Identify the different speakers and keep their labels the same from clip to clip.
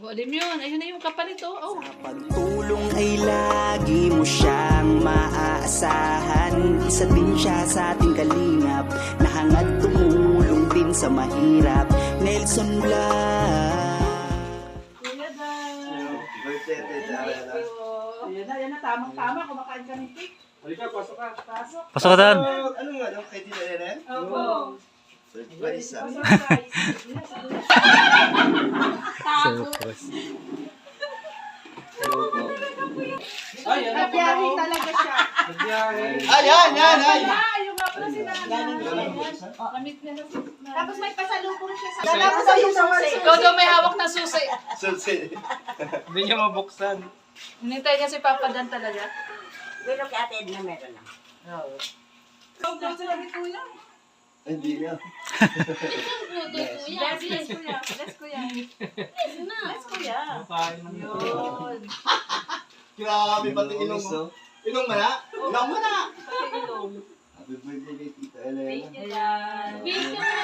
Speaker 1: Alam yun. Ayun na yung kapalit, oh.
Speaker 2: Sa pagtulong ay lagi mo siyang maaasahan. Isa din siya sa ating kalingap na hangad tumulong din sa mahirap. Nelson Blas.
Speaker 1: Kuya Dan.
Speaker 3: Birthday,
Speaker 1: Ayan na. Tamang-tama. Kumakain ka ng cake.
Speaker 3: Halika, pasok ka.
Speaker 1: Pasok.
Speaker 4: Pasok ka Dan.
Speaker 3: Ano nga, ang kay Tita Eren?
Speaker 1: Opo.
Speaker 3: Surprise ah.
Speaker 1: Surprise.
Speaker 4: Surprise.
Speaker 3: Ay, ano pa
Speaker 1: Nagbiyahe talaga siya.
Speaker 3: Ay, yan!
Speaker 1: Yung nga pala sinabi. Namit niya na.
Speaker 5: Tapos may pasalubong siya sa...
Speaker 1: Tapos yung susi. Ikaw daw may hawak na susi.
Speaker 3: Susi.
Speaker 4: Hindi niya mabuksan.
Speaker 1: Hinintay niya si Papa Dan talaga.
Speaker 5: Pero kay Ate Edna meron na.
Speaker 1: Oo. Ikaw sila ni Kuya.
Speaker 3: Hindi niya.
Speaker 1: Bless Kuya. Bless Kuya. Bless Kuya. Yun.
Speaker 3: Grabe, pati ilong mo. Ilong mo na? Ilong mo na!
Speaker 1: Pati ilong.
Speaker 3: Happy birthday kay Tita Elena.
Speaker 1: Ayan.
Speaker 6: Bihis ka muna,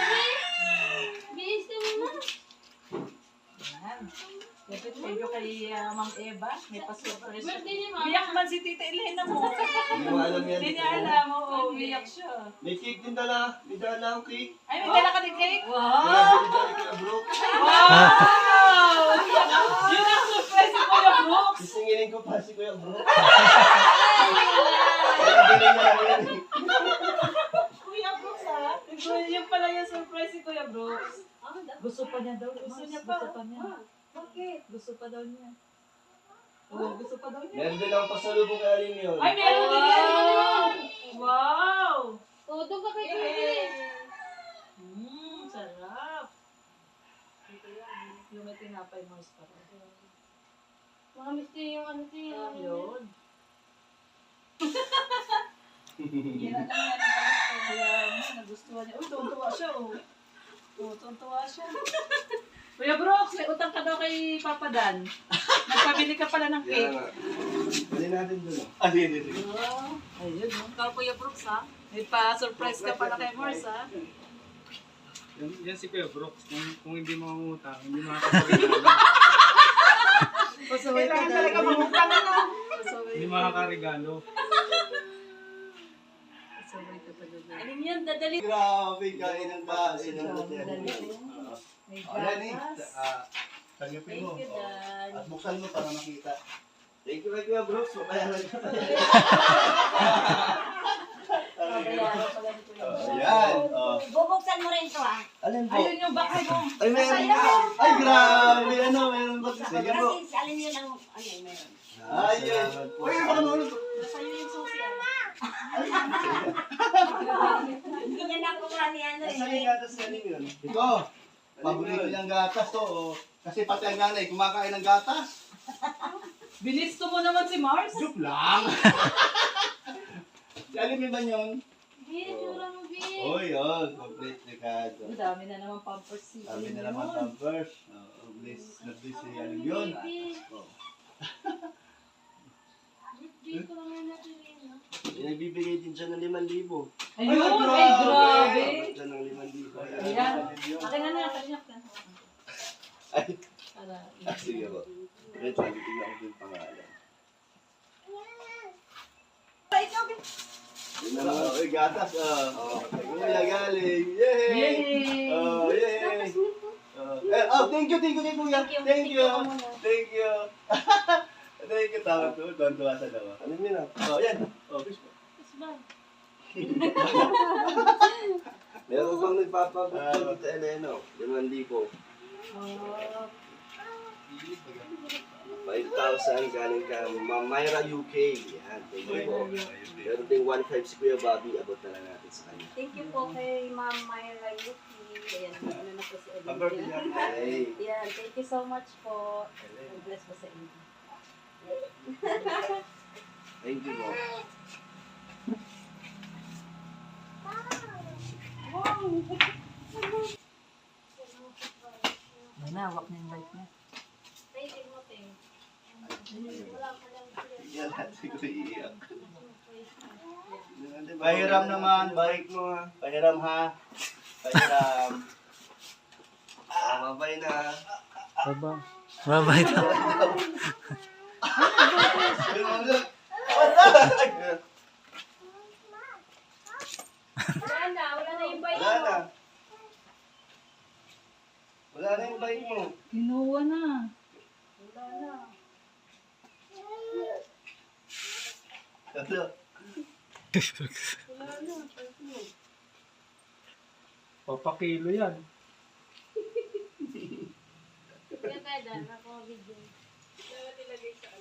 Speaker 6: Bihis ka muna.
Speaker 1: Ayan. Thank you kay Ma'am Eva. May pa-surprise.
Speaker 6: Birthday ni Mama.
Speaker 1: Biyak man si Tita Elena mo.
Speaker 3: Hindi mo alam yan.
Speaker 1: Hindi niya alam. Oo, biyak siya.
Speaker 3: May cake din dala. May dala akong cake.
Speaker 1: Ay, may dala ka din cake?
Speaker 3: Kaya
Speaker 1: Wow!
Speaker 3: binigay kaya bro.
Speaker 1: Wow! Yun ang surprise si Kuya Brooks.
Speaker 3: Sisingilin ko pa si Kuya bro. Kaya binigay niya lang yan.
Speaker 1: Kuya Brooks, ha? Yun pala yung surprise si Kuya Brooks. Gusto pa niya daw. Gusto niya pa. Gusto pa niya. Bakit? Gusto pa daw niya. Oo, gusto pa daw niya.
Speaker 3: Meron din akong pasalubong kay Aling yun.
Speaker 1: Ay, meron din yan! Wow!
Speaker 6: O, doon ka kay Kuya.
Speaker 1: Sarap. Yung may tinapay mo sa
Speaker 6: Mga mister yung ano siya.
Speaker 1: yun. Yan na lang yan ang kalis. Kaya nagustuhan niya. Uy, tuwa siya, oh. Tuwa siya. Kuya Brooks, may utang ka daw kay Papa Dan. Nagpabili ka pala ng
Speaker 3: Kaya
Speaker 1: cake.
Speaker 3: nga. Dali natin doon. Alin.
Speaker 1: Oh, ayun, no? Ikaw, Kuya Brooks, ha? May pa-surprise ka pala kay Mars, ha?
Speaker 4: Yan si Kuya Brooks. Kung hindi mangungutang, hindi makakaregalo.
Speaker 1: Pasaway ka talaga mangutang, ano?
Speaker 4: Hindi makakaregalo.
Speaker 1: Pasaway ka talaga. Ano yan, dadali?
Speaker 3: Grabe, kain ng kain ng hotel.
Speaker 1: May
Speaker 3: Ayan eh.
Speaker 1: gatas.
Speaker 3: Tanggapin mo.
Speaker 1: Thank you, Dan.
Speaker 3: At buksan mo para makita. Thank you, Kuya Brooks. Mapayaran ka.
Speaker 1: Babayaran pala ni Kuya Brooks.
Speaker 3: Ayan.
Speaker 5: Bubuksan mo rin to ah.
Speaker 3: Alin po?
Speaker 1: Ayun yung bahay mo.
Speaker 3: Ay, meron ka. Ay, grabe. Ano, meron ba? Sige po.
Speaker 5: Kasi alin yun ang ano yun meron.
Speaker 3: Ayun. Uy, baka naulog.
Speaker 5: Sa'yo yung susi ah. Hindi niya nakuha ni ano
Speaker 3: Nasaan yung
Speaker 5: eh.
Speaker 3: gatas na yun? Ito. Paborito niyang gatas to. Kasi pati ang nanay kumakain ng gatas.
Speaker 1: Binisto mo naman si Mars?
Speaker 3: Joke lang. Si Alim ba yun?
Speaker 6: Bihis, tsura mo, Bihis.
Speaker 3: Oh, yun. Complete regalo.
Speaker 1: Ang dami na naman pampers si
Speaker 3: Sabi na naman Pampers. Bless na bless si Alim yun.
Speaker 6: Bihis.
Speaker 3: Oh.
Speaker 6: Bihis ko naman natin yun, no?
Speaker 3: Nagbibigay din siya ng 5,000.
Speaker 1: Ayun, ay grabe.
Speaker 3: Siya ng 5,000.
Speaker 1: Ayan. Akin na na, kanyak na.
Speaker 3: Ay,
Speaker 1: Para,
Speaker 3: sige po. Wait, sabi tingnan ko yung pangalan. Yun na mga, uy, gatas, Kuya galing, yay!
Speaker 1: Yay!
Speaker 3: Oh, yay! Thank you kay Kuya. Thank you. Thank you. Thank you, tawag to. Tuwan-tuwa sa dalawa. Ano yun ah? Oh, yan. Oh, fish po.
Speaker 6: Tapos ba?
Speaker 3: Meron bang nagpapabot sa Eleno? 5,000. 5,000 galing ka Myra UK. Yan, thank you po. Meron ding 1,500 si Kuya Bobby. Abot na lang natin sa kanya.
Speaker 5: Thank you po kay Ma'am Myra Yuki. Ayan, ano na po si
Speaker 3: Happy
Speaker 5: Olivia.
Speaker 3: birthday.
Speaker 5: Ayan, thank you so much po. God bless po sa inyo.
Speaker 3: Thank you po.
Speaker 1: Manawak na yung light niya.
Speaker 6: Tayo, mo, Ting.
Speaker 3: Yan natin ko iiyak. Pahiram naman, balik mo ha. Pahiram ha. Pahiram. Mabay na.
Speaker 4: Baba.
Speaker 7: Mabait.
Speaker 5: Wala na yung bike
Speaker 3: Wala
Speaker 5: mo.
Speaker 3: na. Wala na yung bike mo.
Speaker 1: Kinuha na.
Speaker 5: Wala na.
Speaker 3: Ano?
Speaker 4: Papakilo yan.
Speaker 5: Kaya tayo dyan, ako video.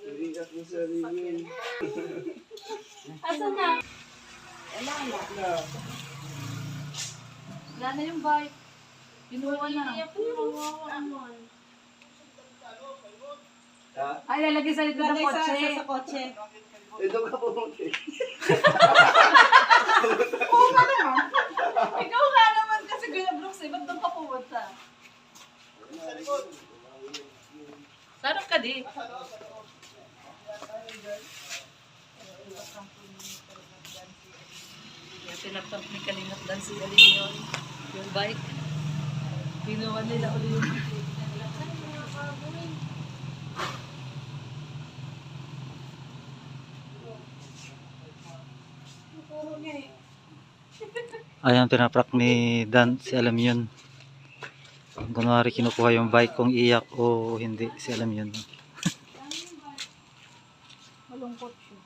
Speaker 3: Ingat mo sa ringin.
Speaker 5: Asan na? Wala na.
Speaker 1: Wala na yung bike. Kinuha na.
Speaker 5: Iyak mo, kawawa naman.
Speaker 3: Ha?
Speaker 1: Ay, lalagay sa likod ng kotse.
Speaker 5: Sa kotse.
Speaker 3: Ito ka pumunti.
Speaker 1: Ikaw nga naman kasi Kuya Brooks, ba't doon ka pumunta? Sarap ka di. Tinaptap ni Kalingap Dan si Alin yung bike. Pinuha nila ulit yung
Speaker 7: Ayan, pinaprak ni Dan, si alam yun. Kunwari kinukuha yung bike kung iyak o hindi, si alam yun.
Speaker 1: malungkot siya.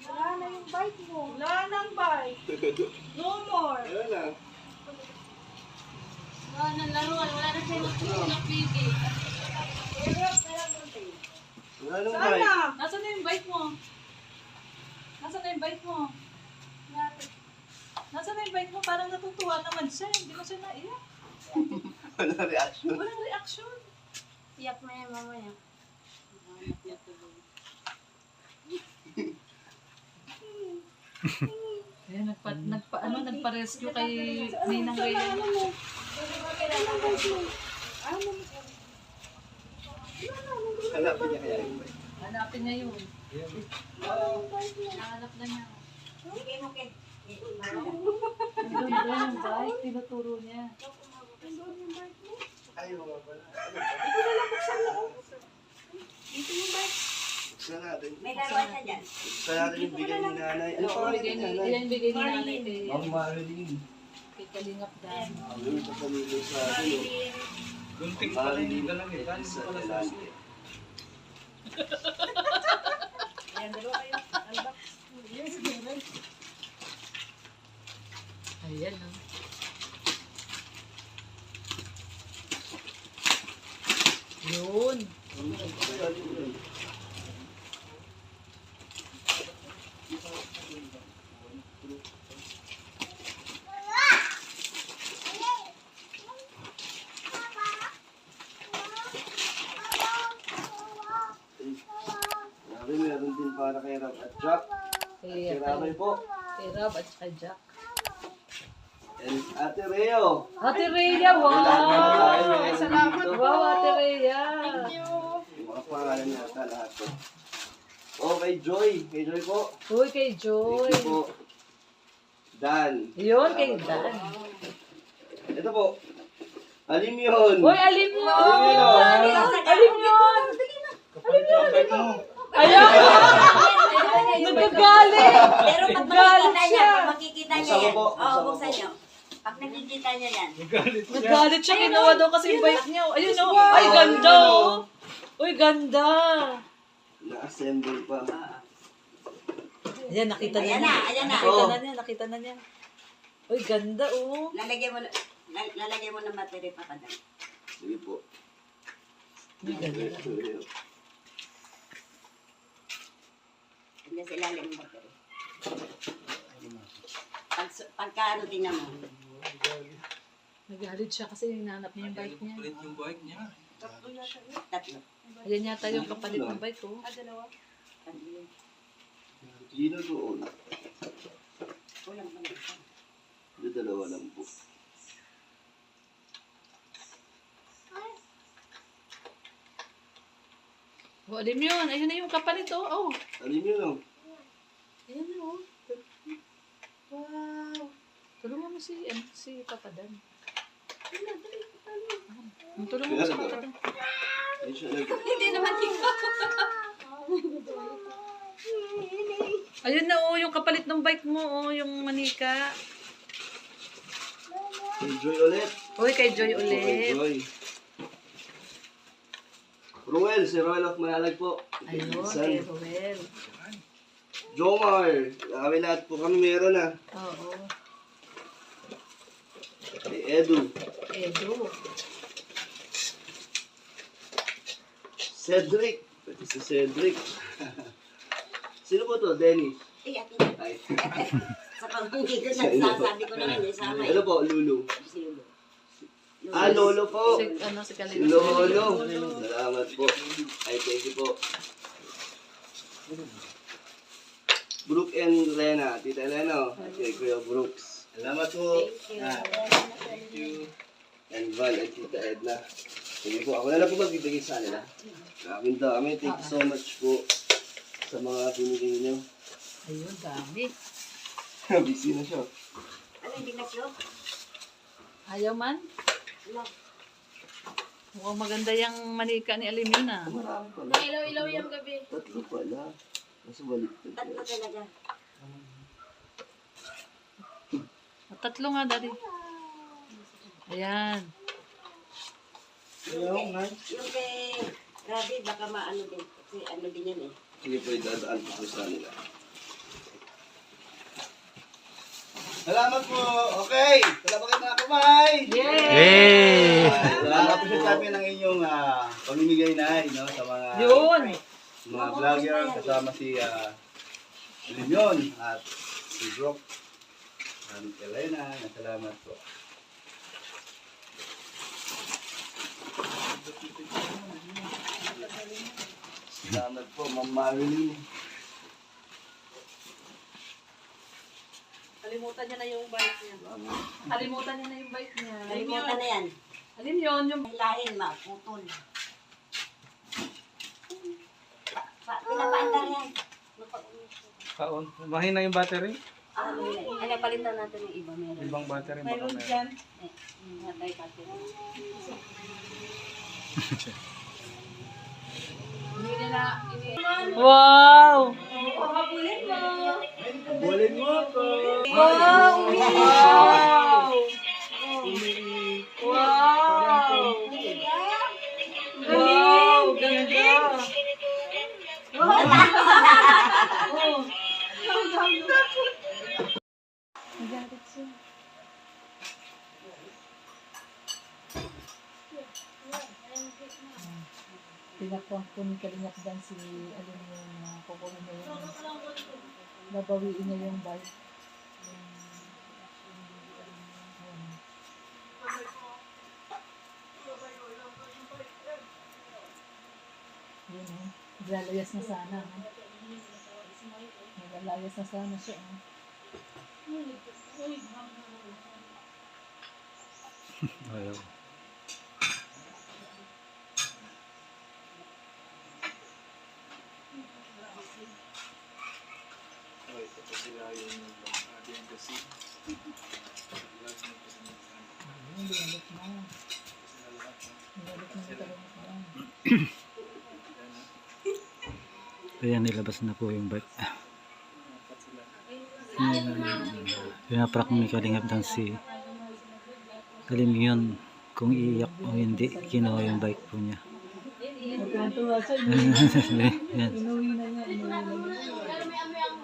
Speaker 5: Wala na yung bike mo.
Speaker 1: Wala nang bike. No more.
Speaker 3: Wala na.
Speaker 5: Wala na laruan. Wala na siya napili.
Speaker 3: Wala nang
Speaker 1: Saan
Speaker 3: bike.
Speaker 1: na? Nasaan na yung bike mo? Nasaan na yung bike mo? Nasaan na yung bike mo? Parang natutuwa naman siya. Hindi mo siya naiyak.
Speaker 3: Wala reaction.
Speaker 1: Walang reaction.
Speaker 5: Iyak na yan mamaya.
Speaker 1: Ayan, nagpa-rescue kay Ninang Rhea.
Speaker 3: Hanapin niya kaya yung bike.
Speaker 1: Hanapin niya yun. Hanap na niya. Nandun yung bike, tinuturo niya.
Speaker 3: Ayaw nga pala.
Speaker 5: Dito yung bike.
Speaker 3: Buksan natin.
Speaker 5: May laruan siya dyan.
Speaker 3: Buksan natin yung bigay ni nanay. Ano pa
Speaker 1: Bigay ni, yan bigay ni nanay kay,
Speaker 3: Ma'am Marilyn.
Speaker 1: kay Kalingap Dan.
Speaker 3: Yung sa pamilya sa akin.
Speaker 4: Gunting pala yung dalang eh. Kaya
Speaker 3: Sa
Speaker 4: pala sa
Speaker 3: lalaki.
Speaker 5: Ayan, dalawa kayo. Unbox.
Speaker 1: Ayan, no? Yun.
Speaker 3: Sabi, meron din para kay Rob at Jack.
Speaker 1: Kay,
Speaker 3: Kay Ramay po.
Speaker 1: kay Rob at saka Jack.
Speaker 3: And Ate Rheo.
Speaker 1: Ate Rhea, wow!
Speaker 3: Ay,
Speaker 1: Salamat, wow, Ate Rhea.
Speaker 3: Yung mga pangalan niya ata lahat po. Oh, kay Joy. Kay Joy po.
Speaker 1: Uy, kay Joy.
Speaker 3: Thank you po. Dan.
Speaker 1: Yun, kay Dan.
Speaker 3: Ito po. Alim yun.
Speaker 1: Uy, alim yun!
Speaker 3: Alim yun.
Speaker 1: Alim yun!
Speaker 4: kapalit mo ang bike mo.
Speaker 1: Ayaw! Nagagalit!
Speaker 5: Pero pag
Speaker 1: Galit
Speaker 5: makikita niya,
Speaker 1: siya.
Speaker 5: pag makikita niya
Speaker 3: Buksan
Speaker 5: yan.
Speaker 3: mo po,
Speaker 5: Oo,
Speaker 3: buksan mo
Speaker 5: buksan
Speaker 3: po.
Speaker 5: niyo. Pag nakikita niya yan.
Speaker 4: Nagalit siya.
Speaker 1: Nagalit siya, kinuha daw kasi yung bike niya. Ayun o. Ay, ganda oh. Uy, ganda.
Speaker 3: Na-assemble pa.
Speaker 1: Ayan, nakita na
Speaker 5: Ayan
Speaker 1: niya.
Speaker 5: na, ayan na.
Speaker 1: Nakita na niya, nakita na niya. Uy, ganda oh.
Speaker 5: Lalagyan mo ng battery pa kada.
Speaker 3: Sige po.
Speaker 1: Uy, ganda.
Speaker 5: Hindi sa ilalim ng battery. Pagka ano tingnan mo.
Speaker 1: Nagalit siya kasi hinahanap niya yung bike niya.
Speaker 4: Yung bike niya.
Speaker 5: Tatlo.
Speaker 1: Ayan yata yung kapalit ng bike oh.
Speaker 5: Tatlo.
Speaker 3: Sino doon?
Speaker 5: Kulang pa na isa.
Speaker 3: Yung dalawa lang po.
Speaker 1: Oh, alim yun. Ayun na yung kapalit oh. Oh.
Speaker 3: Alim yun oh.
Speaker 1: Ayan na oh. Wow. Tulungan mo si Papa Dan. Tulungan mo si Papa Dan.
Speaker 5: Hindi naman ikaw.
Speaker 1: Ayun na oh, yung kapalit ng bike mo oh, yung manika.
Speaker 3: Enjoy ulit.
Speaker 1: Uy, kay Joy
Speaker 3: Okay,
Speaker 1: ulit.
Speaker 3: Joy. Ruel, si Roel of Manalag po.
Speaker 1: Ayun,
Speaker 3: Pinsan.
Speaker 1: kay Ruel.
Speaker 3: Jomar, kami lahat po kami meron ah.
Speaker 1: Oo.
Speaker 3: Kay Edu.
Speaker 1: Edo.
Speaker 3: Cedric. Pati si Cedric. Sino po to? Dennis.
Speaker 5: Ay, akin.
Speaker 3: Ay.
Speaker 5: Sa pag-hindi ko nagsasabi ko naman, isama
Speaker 3: Ano po? Lulu.
Speaker 5: Si Lolo.
Speaker 3: Ah, Lolo po.
Speaker 1: Si
Speaker 3: Si
Speaker 1: Kalina.
Speaker 3: Lolo. Salamat po. Ay, thank you po. Brooke and Lena. Tita Lena. Kay Kuya Brooks. Salamat po. Thank you. And Val at Tita Edna. Sige po. Ako na lang po magbibigay sa kanila. Amin dami. Thank you so much po sa mga binigay niyo.
Speaker 1: Ayun, dami.
Speaker 3: Busy na siya.
Speaker 5: Ano, hindi na siyo?
Speaker 1: Ayaw man?
Speaker 5: Wala.
Speaker 1: Mukhang maganda yung manika ni Alim yun ah.
Speaker 3: Marami pala.
Speaker 6: Nailaw-ilaw yung gabi.
Speaker 3: Tatlo pala. Nasa balik.
Speaker 5: Tatlo talaga.
Speaker 1: Tatlo nga, daddy. Ayan.
Speaker 5: Yung kay Rabi, baka maano din. Kasi ano din yan eh.
Speaker 3: Sige po, idadaan po sa nila. Salamat po! Okay! Salamat kayo mga kamay!
Speaker 7: Yay!
Speaker 3: Salamat po sa sabi ng inyong pamimigay na no, sa
Speaker 1: Yun!
Speaker 3: mga vlogger kasama si Limyon at si Brooke at Elena. Salamat po. Salamat po, Ma'am Marilyn.
Speaker 1: Kalimutan niya na yung bike niya. Kalimutan niya na yung bike niya.
Speaker 5: Kalimutan na yan.
Speaker 1: Alim yun, yung...
Speaker 5: Lahin, putol. Pinapaandar yan.
Speaker 4: Kaon. Mahina yung battery.
Speaker 5: Ano, palitan natin yung iba. Meron.
Speaker 4: Ibang battery baka
Speaker 1: Mayroon
Speaker 4: meron.
Speaker 1: dyan.
Speaker 5: Natay pati.
Speaker 1: Hindi niya na... Wow!
Speaker 3: Bulin mo po!
Speaker 1: Wow! Wow! Wow! Wow! Ganda! Pinakpang po ni Kalingap Dan si alin yung kukunin niya yung nabawiin niya yung bike. Yun o. Naglalayas na sana. Naglalayas na sana siya.
Speaker 7: Ayaw.
Speaker 1: Binalik na. Binalik na ni Kalingap Dan.
Speaker 7: Ayan, nilabas na po yung bike. Pinaprak ni Kalingap Dan si Alim yun kung iiyak o hindi, kinuha yung bike po niya.
Speaker 1: Magkantuwa siya.
Speaker 7: Ayan.
Speaker 1: Inuwi na niya.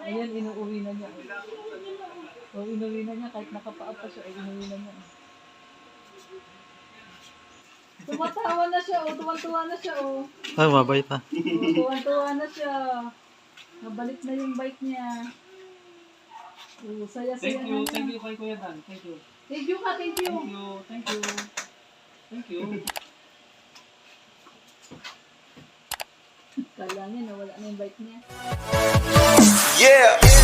Speaker 1: Ayan, inuuwi na niya. O, inuwi na niya. Kahit nakapaap pa siya, ay inuwi na niya. Tumatawa na siya, o. Tuwan-tuwa na siya, o.
Speaker 7: Ay, mabay pa.
Speaker 1: Tuwan-tuwa na siya. Nabalik na yung bike niya. O, saya-saya na niya.
Speaker 4: Thank you kay Kuya Dan. Thank you.
Speaker 1: Thank you ka, thank you.
Speaker 4: Thank you. Thank you. Thank you.
Speaker 1: Kala niya, nawala na yung bike niya.
Speaker 2: Yeah!